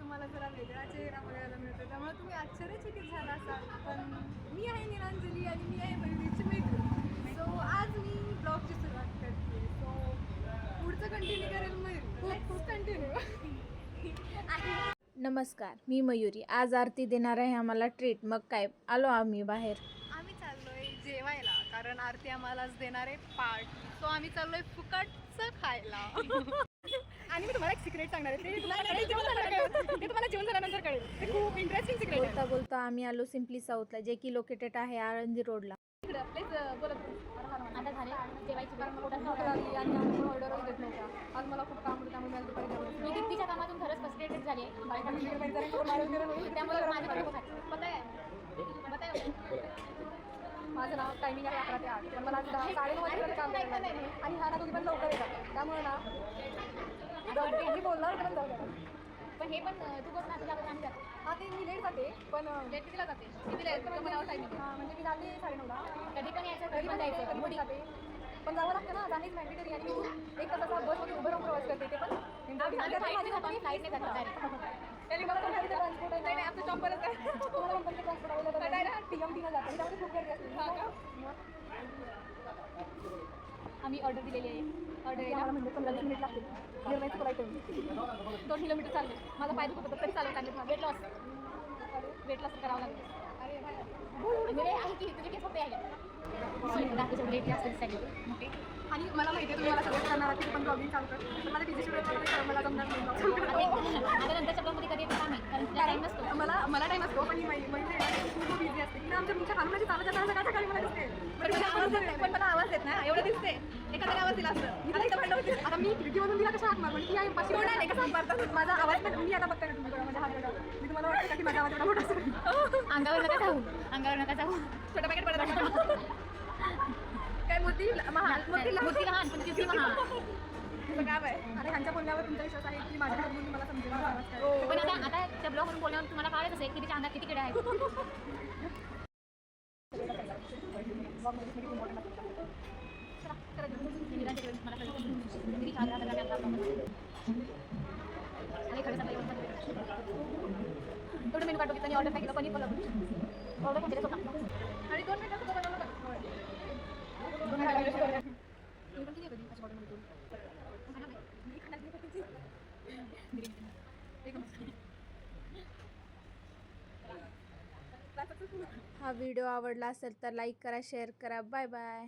तुम्हाला जरा वेगळा चेहरा बघायला मिळतो, त्यामुळे तुम्ही आश्चर्यचकित झाला असाल. पण मी आहे नीलांजली आणि मी आहे मयुरीची मैत्रीण. सो आज मी ब्लॉगची सुरुवात करते. सो पुढचं कंटिन्यू करेल मयुरी. Let's continue. नमस्कार, मी मयुरी. आज आरती देणार आहे आम्हाला ट्रीट. मग काय, आलो आम्ही बाहेर. आम्ही चाललोय जेवायला, कारण आरती आम्हालाच देणार आहे पार्ट. सो आम्ही चाललोय फुकटचं खायला. आणि मी तुम्हाला एक सिक्रेट सांगणार आहे, ते तुम्हाला जेवण झाल्यानंतर कळेल. ते खूप इंटरेस्टिंग सिक्रेट आहे. बोलता बोलता आम्ही आलो सिम्पली साऊथला, जे की लोकेटेड आहे आळंदी रोडला. प्लीज बोलत आता झाले जेवायची आली आणि आम्ही ऑर्डरच देत नव्हता. आज मला खूप काम होतं, त्यामुळे मला दुपारी मी दीप्तीच्या कामातून खरंच फ्रस्ट्रेटेड झाली आहे. त्यामुळे माझ्याकडे माझं नाव टायमिंग आहे 11 ते 8. पण मला 9:30 वाजेपर्यंत काम करायचं आहे. आणि ह्या ना दोघी पण लवकर येतात, त्यामुळे ना मी बोलणार पण जाऊ द्या. पण हे पण तू बघ ना, तुझ्याकडे आम्ही जातो. हा, ते मी लेट जाते, पण लेट कितीला जाते? कितीला येतं म्हणजे टायमिंग. हां, म्हणजे मी जाते 9:30ला. कधी पण यायचं, कधी पण जायचं. कधी पण जाते, पण जावं लागतं ना, जाणेच मॅन्डेटरी. आणि मी एक तासाचा बसमध्ये उभं राहून प्रवास करते, ते पण फ्लाईटने जातो डायरेक्ट. ट्रान्सपोर्ट आहे. नाही, आपलं जॉब परत आहे. तुम्हाला कंपनी ट्रान्सपोर्ट अवेलेबल आहे. TMTनं जाते, त्यामध्ये खूप गर्दी असते. आम्ही ऑर्डर दिलेली आहे. ऑर्डर आम्हाला म्हणजे 15-20 मिनिट लागतील. निर्णयचं फ्लाईट आहे. 2 किलोमीटर चालले. माझा पाय दुखत होता तरी चालत चालले. वेट लॉस करावं लागतं. म्हणजे आहे की तुझे केस होते आहे वेट जास्त मोठे. आणि मला माहिती आहे तुम्हाला सगळं करणार की पण ब्लॉगिंग चालू कर, पण मला बिझी शेड्यूल मला जमणार नाही. आता नंतरच्या ब्लॉगमध्ये कधी येतं आम्ही, कारण तुला टाईम नसतो. मला टाईम असतो, पण खूप बिझी असते. मी आमच्या तुमच्या खालून चालत जाताना सकाळ सकाळी मला दिसते, पण मला आवाज देत ना, एवढं दिसते. एखाद्याने आवाज दिला असतं. आता मी खिडकीमधून दिला कशा हात मार, पण ती आहे पाशी होणार नाही. कसा हात मारतात माझा आवाज, पण मी आता बघताय तुम्ही माझ्या हात बघा. मी तुम्हाला वाटतं की माझा आवाज एवढा मोठा असतो. अंगावर नका जाऊ, अंगावर नका जाऊ. छोटा पॅकेट पडत काय मोठी लहान पण किती महान. काय आहे. आणि ह्यांच्या बोलण्यावर तुमचा विश्वास आहे की माझ्या हात बोलून मला समजेल. पण आता त्या ब्लॉगवरून बोलल्यावर तुम्हाला कळत असेल की तिच्या अंगात किती किडे आहेत. थोडं मेनू काढतो की ऑर्डर केलं पनीर पण ऑर्डर पण केलं आणि 2 मिनिटात बनवलं. हा व्हिडिओ आवडला असेल तर लाईक करा, शेअर करा. Bye bye.